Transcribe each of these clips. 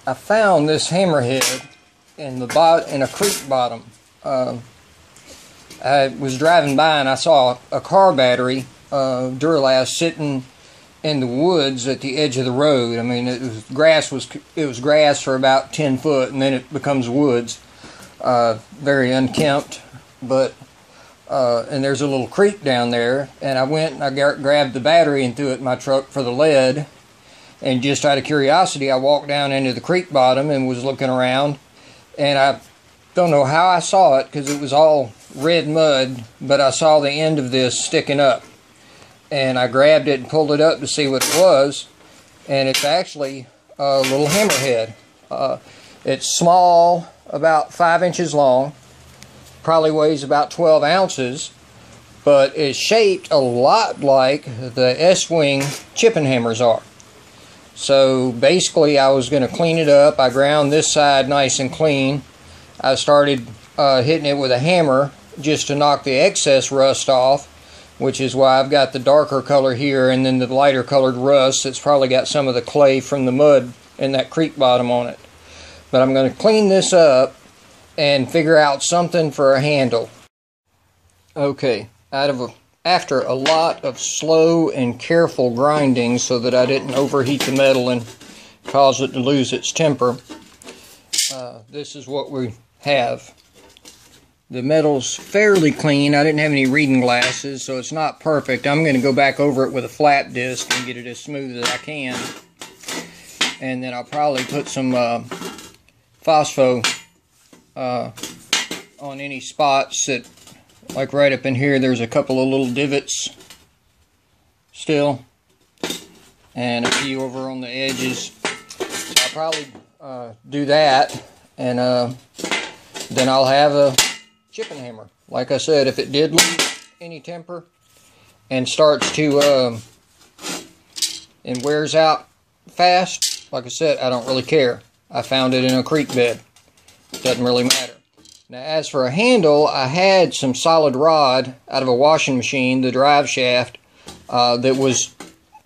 I found this hammerhead in a creek bottom. I was driving by and I saw a car battery Duralast sitting in the woods at the edge of the road. I mean, it was grass for about 10 foot, and then it becomes woods. Very unkempt, but and there's a little creek down there, and I went and I grabbed the battery and threw it in my truck for the lead. And just out of curiosity, I walked down into the creek bottom and was looking around, and I don't know how I saw it because it was all red mud, but I saw the end of this sticking up, and I grabbed it and pulled it up to see what it was, and it's actually a little hammerhead. It's small, about 5 inches long, probably weighs about 12 ounces, but it's shaped a lot like the Estwing chipping hammers are. So basically I was going to clean it up. I ground this side nice and clean. I started hitting it with a hammer just to knock the excess rust off, which is why I've got the darker color here and then the lighter colored rust. It's probably got some of the clay from the mud in that creek bottom on it. But I'm going to clean this up and figure out something for a handle. Okay, after a lot of slow and careful grinding so that I didn't overheat the metal and cause it to lose its temper, this is what we have. The metal's fairly clean. I didn't have any reading glasses, so it's not perfect. I'm going to go back over it with a flat disc and get it as smooth as I can. And then I'll probably put some phospho on any spots that, like right up in here, there's a couple of little divots still, and a few over on the edges. So I'll probably do that, and then I'll have a chipping hammer. Like I said, if it did lose any temper and starts to and wears out fast, like I said, I don't really care. I found it in a creek bed. Doesn't really matter. Now, as for a handle, I had some solid rod out of a washing machine, the drive shaft, that was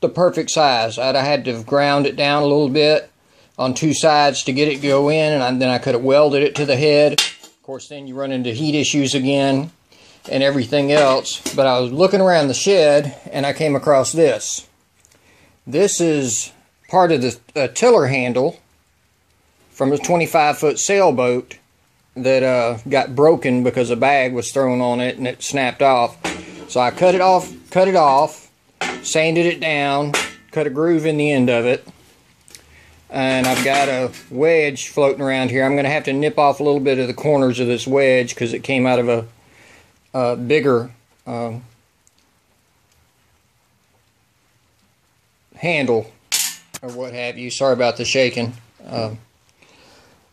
the perfect size. I'd have had to have ground it down a little bit on two sides to get it to go in, and then I could have welded it to the head. Of course, then you run into heat issues again and everything else. But I was looking around the shed, and I came across this. This is part of the tiller handle from a 25-foot sailboat that got broken because a bag was thrown on it and it snapped off. So I cut it off, sanded it down, cut a groove in the end of it, and I've got a wedge floating around here. I'm going to have to nip off a little bit of the corners of this wedge because it came out of a bigger handle or what have you. Sorry about the shaking.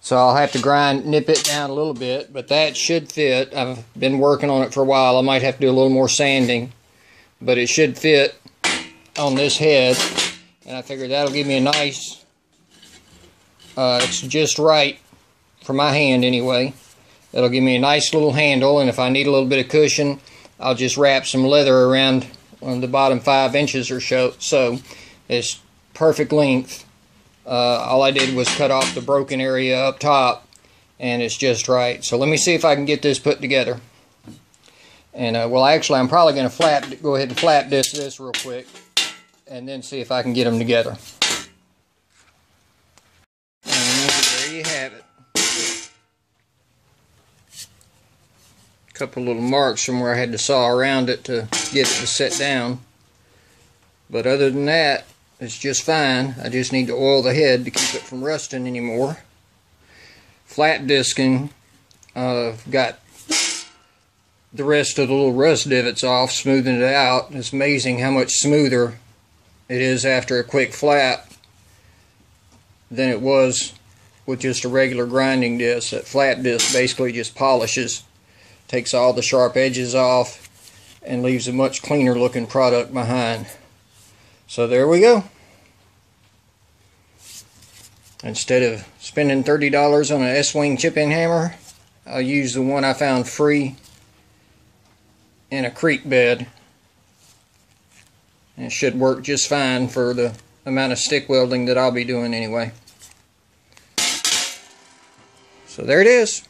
So I'll have to nip it down a little bit, but that should fit. I've been working on it for a while. I might have to do a little more sanding, but it should fit on this head, and I figured that'll give me a nice, it's just right for my hand anyway. That'll give me a nice little handle, and if I need a little bit of cushion, I'll just wrap some leather around on the bottom 5 inches or so it's perfect length. All I did was cut off the broken area up top, and it's just right. So let me see if I can get this put together. And well, actually, I'm probably going to go ahead and flat disc this real quick, and then see if I can get them together. And there you have it. A couple little marks from where I had to saw around it to get it to set down. But other than that, it's just fine. I just need to oil the head to keep it from rusting anymore. Flat disking, got the rest of the little rust divots off, smoothing it out. It's amazing how much smoother it is after a quick flat than it was with just a regular grinding disc. That flat disc basically just polishes, takes all the sharp edges off, and leaves a much cleaner looking product behind. So there we go. Instead of spending $30 on an Estwing chipping hammer, I'll use the one I found free in a creek bed. And it should work just fine for the amount of stick welding that I'll be doing anyway. So there it is.